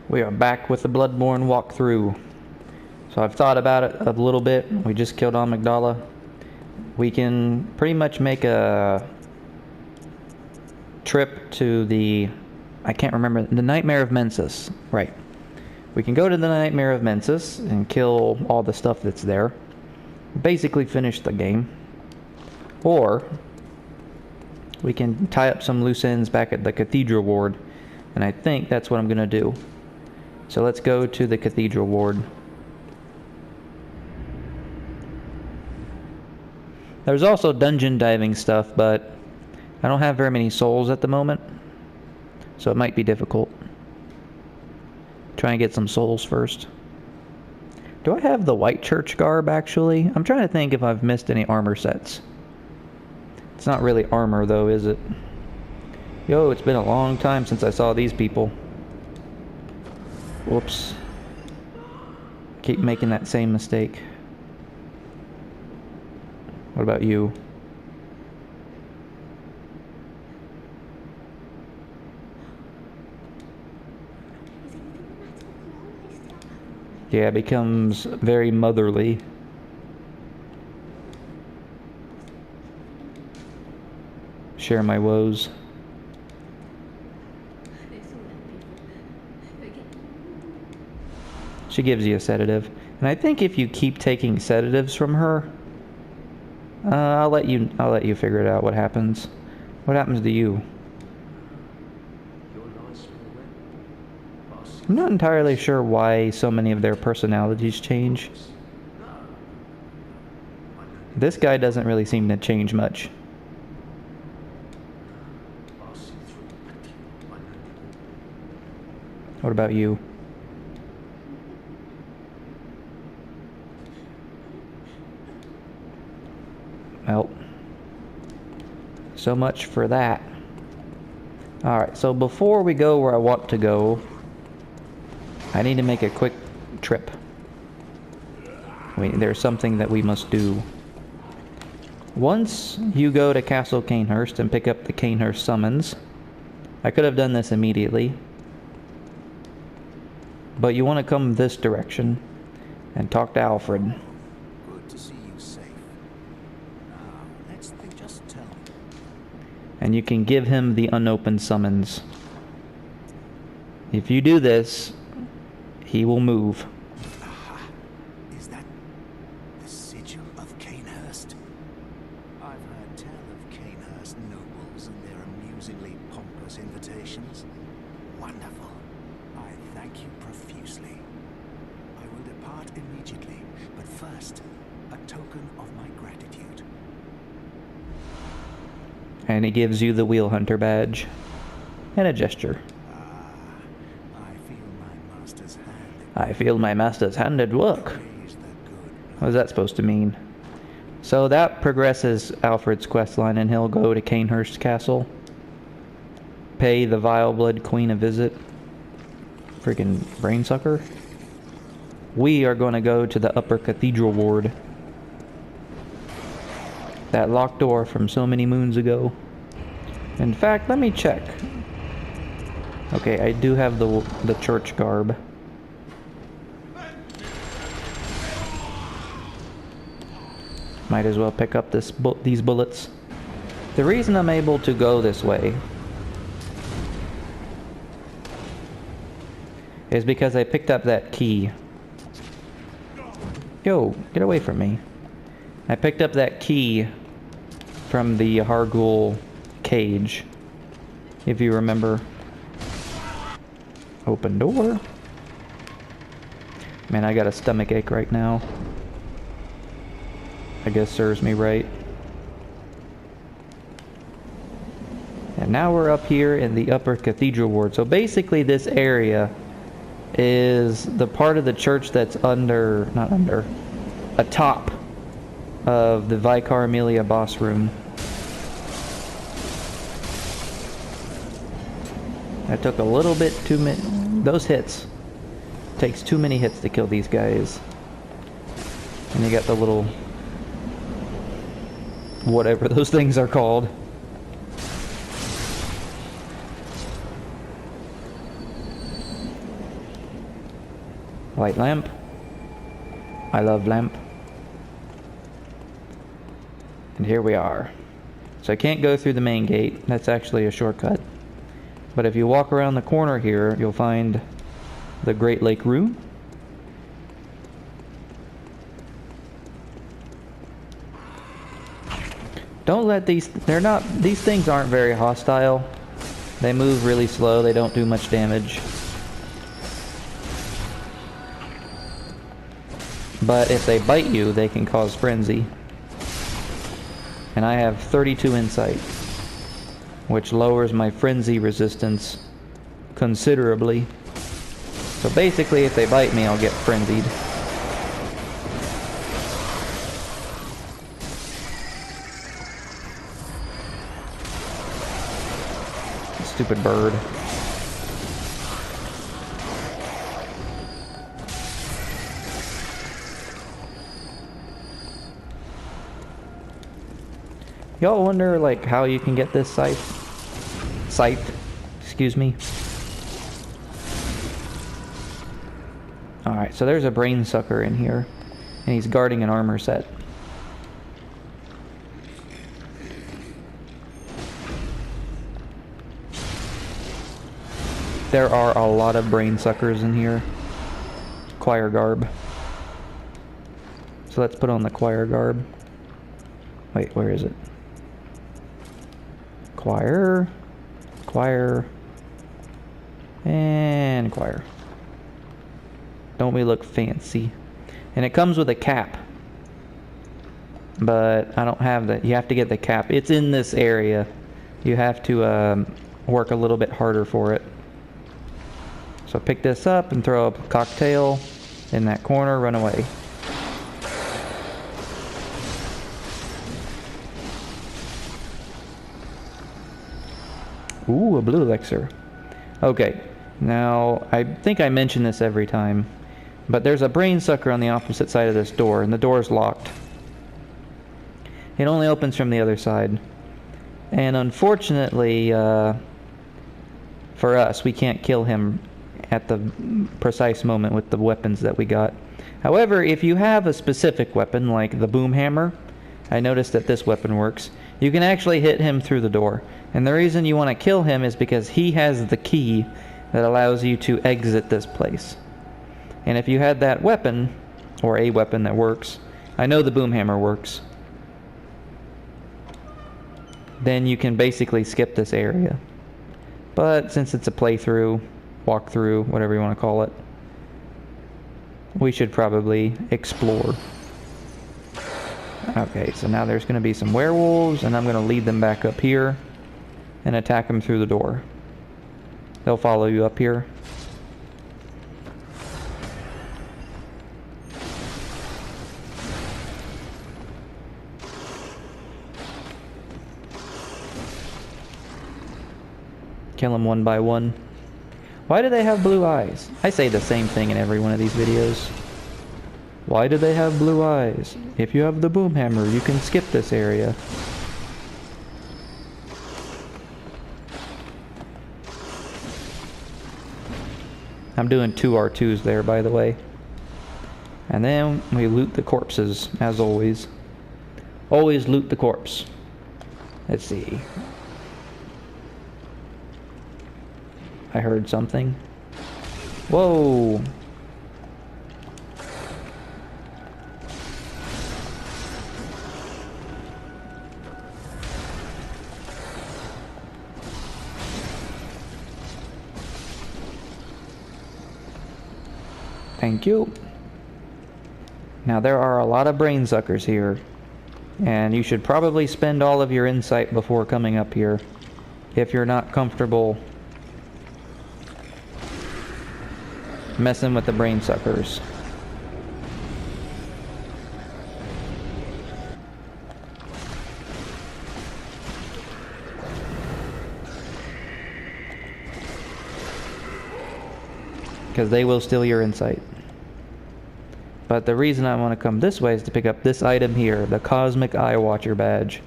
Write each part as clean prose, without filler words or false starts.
We are back with the Bloodborne walkthrough. So I've thought about it a little bit. We just killed Amygdala. We can pretty much make a trip to the... I can't remember. The Nightmare of Mensis. Right. We can go to the Nightmare of Mensis and kill all the stuff that's there. Basically finish the game. Or we can tie up some loose ends back at the Cathedral ward. And I think that's what I'm going to do. So let's go to the Cathedral ward. There's also dungeon diving stuff, but I don't have very many souls at the moment, so it might be difficult. Try and get some souls first. Do I have the white church garb, actually? I'm trying to think if I've missed any armor sets. It's not really armor, though, is it? Yo, it's been a long time since I saw these people. Whoops. Keep making that same mistake. What about you? Yeah, it becomes very motherly. Share my woes. She gives you a sedative. And I think if you keep taking sedatives from her, I'll let you figure it out what happens. What happens to you? I'm not entirely sure why so many of their personalities change. This guy doesn't really seem to change much. What about you? Well, so much for that. Alright, so before we go where I want to go, I need to make a quick trip. Wait, there's something that we must do. Once you go to Castle Canehurst and pick up the Canehurst summons, I could have done this immediately, but you want to come this direction and talk to Alfred. And you can give him the unopened summons. If you do this, he will move. Is that the sigil of Canehurst? I've heard tell of Canehurst nobles and their amusingly pompous invitations. Wonderful. I thank you profusely. I will depart immediately, but first, a token of my gratitude. And he gives you the Wheel Hunter badge and a gesture. I feel my master's hand at work. What is that supposed to mean? So that progresses Alfred's questline, and he'll go to Canehurst Castle. Pay the Vile Blood Queen a visit. Freaking brain sucker. We are going to go to the Upper Cathedral ward. That locked door from so many moons ago. In fact, let me check. Okay, I do have the church garb. Might as well pick up these bullets. The reason I'm able to go this way is because I picked up that key. Yo, get away from me. I picked up that key from the Hargul cage, if you remember. Open door. Man, I got a stomach ache right now. I guess serves me right. And now we're up here in the Upper Cathedral ward. So basically this area is the part of the church that's atop of the Vicar Amelia boss room. That took a little bit too many. Those hits. Takes too many hits to kill these guys. And you got the little... whatever those things are called. Light lamp. I love lamp. And here we are. So I can't go through the main gate. That's actually a shortcut. But if you walk around the corner here, you'll find the Great Lake Room. Don't let these things aren't very hostile. They move really slow, they don't do much damage. But if they bite you, they can cause frenzy. And I have 32 insight, which lowers my frenzy resistance considerably. So basically, if they bite me, I'll get frenzied. Stupid bird. Y'all wonder, like, how you can get this scythe, excuse me. Alright, so there's a brain sucker in here, and he's guarding an armor set. There are a lot of brain suckers in here. Choir garb. So let's put on the choir garb. Wait, where is it? Choir, and choir. Don't we look fancy? And it comes with a cap. But I don't have that. You have to get the cap. It's in this area. You have to work a little bit harder for it. So pick this up and throw a cocktail in that corner, run away. Ooh, a blue elixir. Okay, now I think I mention this every time, but there's a brain sucker on the opposite side of this door, and the door's locked. It only opens from the other side. And unfortunately, for us, we can't kill him at the precise moment with the weapons that we got. However, if you have a specific weapon, like the boom hammer, I noticed that this weapon works, you can actually hit him through the door. And the reason you want to kill him is because he has the key that allows you to exit this place. And if you had that weapon, or a weapon that works, I know the boom hammer works, then you can basically skip this area. But since it's a playthrough, walkthrough, whatever you want to call it, we should probably explore. Okay, so now there's going to be some werewolves, and I'm going to lead them back up here and attack them through the door. They'll follow you up here. Kill them one by one. Why do they have blue eyes? I say the same thing in every one of these videos. Why do they have blue eyes? If you have the boom hammer, you can skip this area. I'm doing 2 R2s there, by the way. And then we loot the corpses, as always. Always loot the corpse. Let's see. I heard something. Whoa! Thank you. Now there are a lot of brain suckers here, and you should probably spend all of your insight before coming up here if you're not comfortable messing with the brain suckers. Because they will steal your insight. But the reason I want to come this way is to pick up this item here, the Cosmic Eye Watcher badge.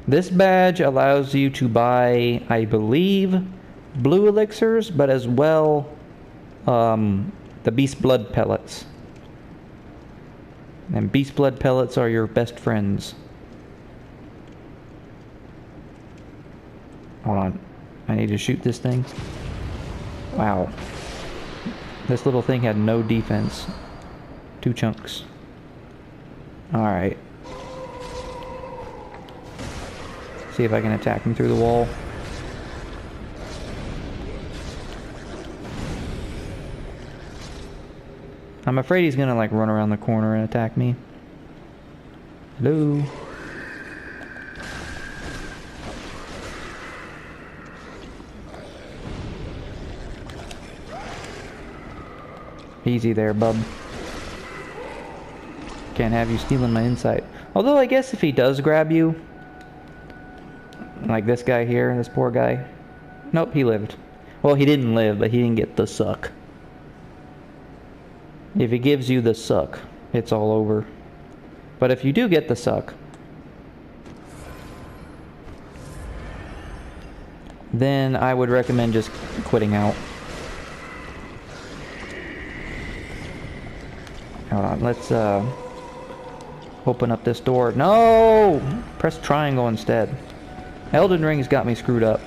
This badge allows you to buy, I believe, blue elixirs, but as well The beast blood pellets. And beast blood pellets are your best friends. Hold on. I need to shoot this thing. Wow. This little thing had no defense. 2 chunks. Alright. See if I can attack him through the wall. I'm afraid he's gonna like run around the corner and attack me. Hello? Easy there, bub. Can't have you stealing my insight. Although I guess if he does grab you, like this guy here, this poor guy. Nope, he lived. Well, he didn't live, but he didn't get the suck. If he gives you the suck, it's all over. But if you do get the suck, then I would recommend just quitting out. Hold on, let's open up this door. No! Press triangle instead. Elden Ring's got me screwed up.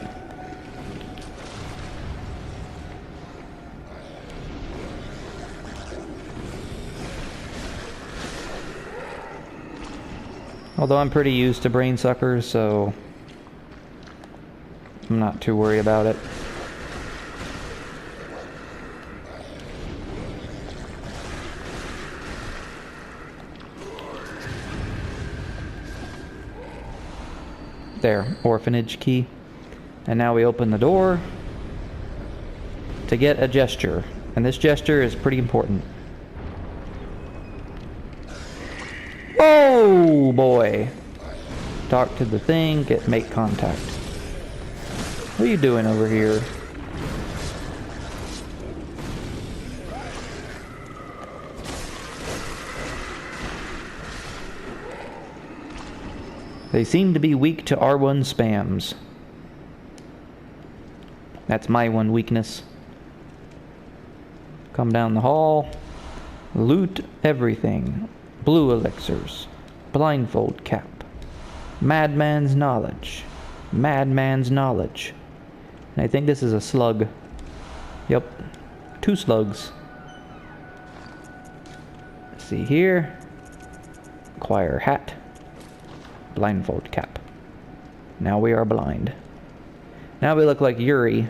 Although I'm pretty used to brain suckers, so I'm not too worried about it. There, orphanage key. And now we open the door to get a gesture. And this gesture is pretty important. Oh boy. Talk to the thing, make contact. What are you doing over here? They seem to be weak to R1 spams. That's my one weakness. Come down the hall. Loot everything. Blue elixirs. Blindfold cap. Madman's knowledge. Madman's knowledge. And I think this is a slug. Yep. 2 slugs. Let's see here. Acquire hat. Blindfold cap. Now we are blind. Now we look like Yuri.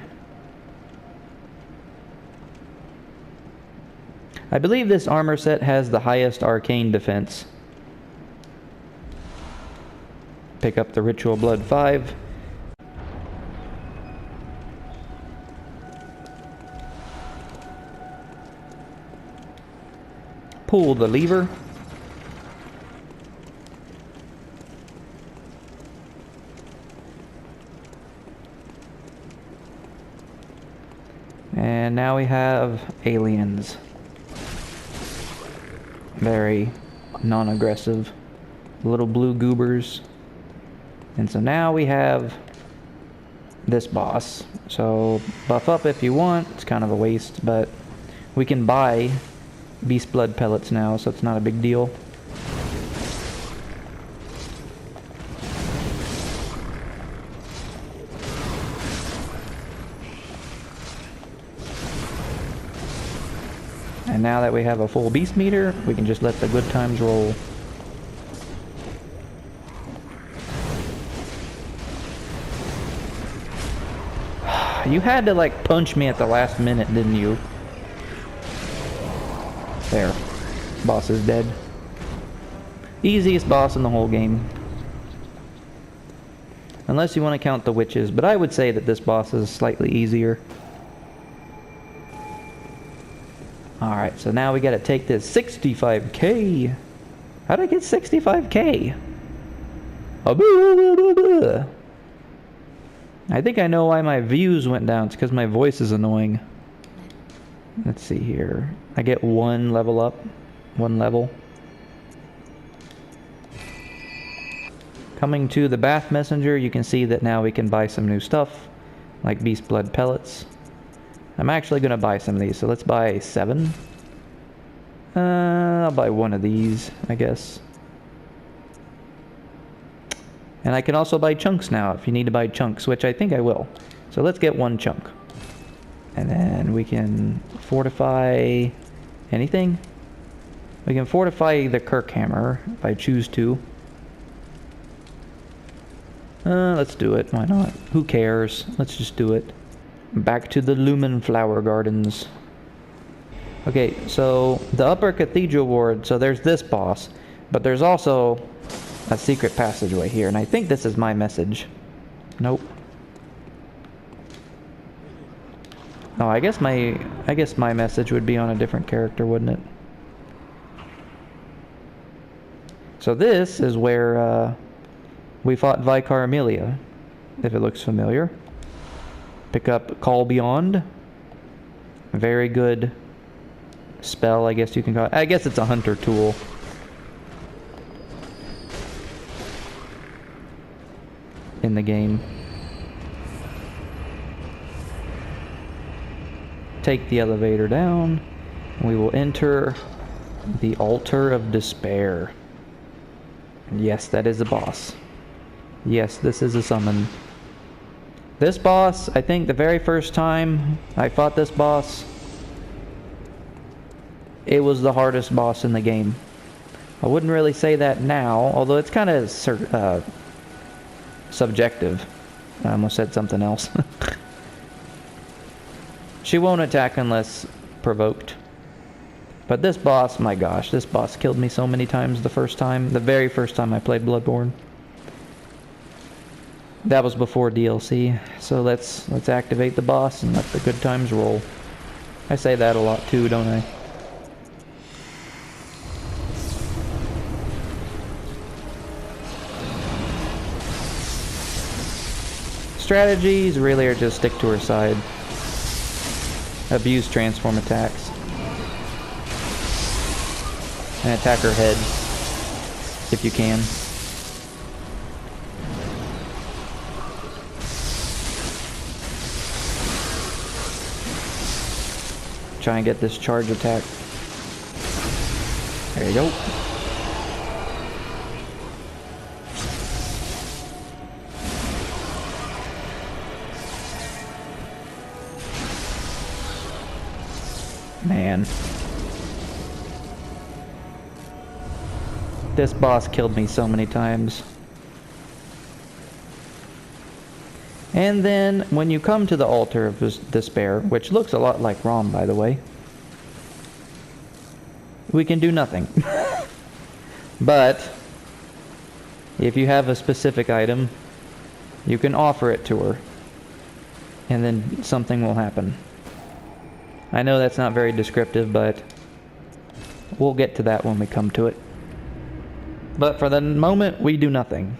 I believe this armor set has the highest arcane defense. Pick up the Ritual Blood 5. Pull the lever. And now we have aliens. Very non-aggressive. Little blue goobers. And so now we have this boss. So buff up if you want. It's kind of a waste, but we can buy beast blood pellets now, so it's not a big deal. And now that we have a full beast meter, we can just let the good times roll. You had to like punch me at the last minute, didn't you? There. Boss is dead. Easiest boss in the whole game. Unless you want to count the witches, but I would say that this boss is slightly easier. Alright, so now we gotta take this 65k. How'd I get 65k? I think I know why my views went down. It's because my voice is annoying. Let's see here. I get 1 level up. 1 level. Coming to the Bath Messenger, you can see that now we can buy some new stuff. Like Beast Blood Pellets. I'm actually going to buy some of these, so let's buy 7. I'll buy one of these, I guess. And I can also buy chunks now if you need to buy chunks, which I think I will. So let's get one chunk. And then we can fortify anything. We can fortify the Kirk hammer if I choose to. Let's do it. Why not? Who cares? Let's just do it. Back to the Lumen Flower Gardens. Okay, so the upper Cathedral ward, so there's this boss, but there's also a secret passageway here, and I think this is my message. Nope. Oh, I guess my message would be on a different character, wouldn't it? So this is where we fought Vicar Amelia, if it looks familiar. Pick up Call Beyond. Very good spell, I guess you can call it. I guess it's a hunter tool. In the game. Take the elevator down. We will enter the Altar of Despair. Yes, that is a boss. Yes, this is a summon. This boss, I think the very first time I fought this boss, it was the hardest boss in the game. I wouldn't really say that now, although it's kind of subjective. I almost said something else. She won't attack unless provoked. But this boss, my gosh, this boss killed me so many times the very first time I played Bloodborne. That was before DLC, so let's activate the boss and let the good times roll. I say that a lot too, don't I? Strategies really are just stick to her side. Abuse transform attacks. And attack her head, if you can. Try and get this charge attack. There you go. Man. This boss killed me so many times. And then, when you come to the Altar of Despair, which looks a lot like Rom, by the way, we can do nothing. But, if you have a specific item, you can offer it to her. And then something will happen. I know that's not very descriptive, but we'll get to that when we come to it. But for the moment, we do nothing.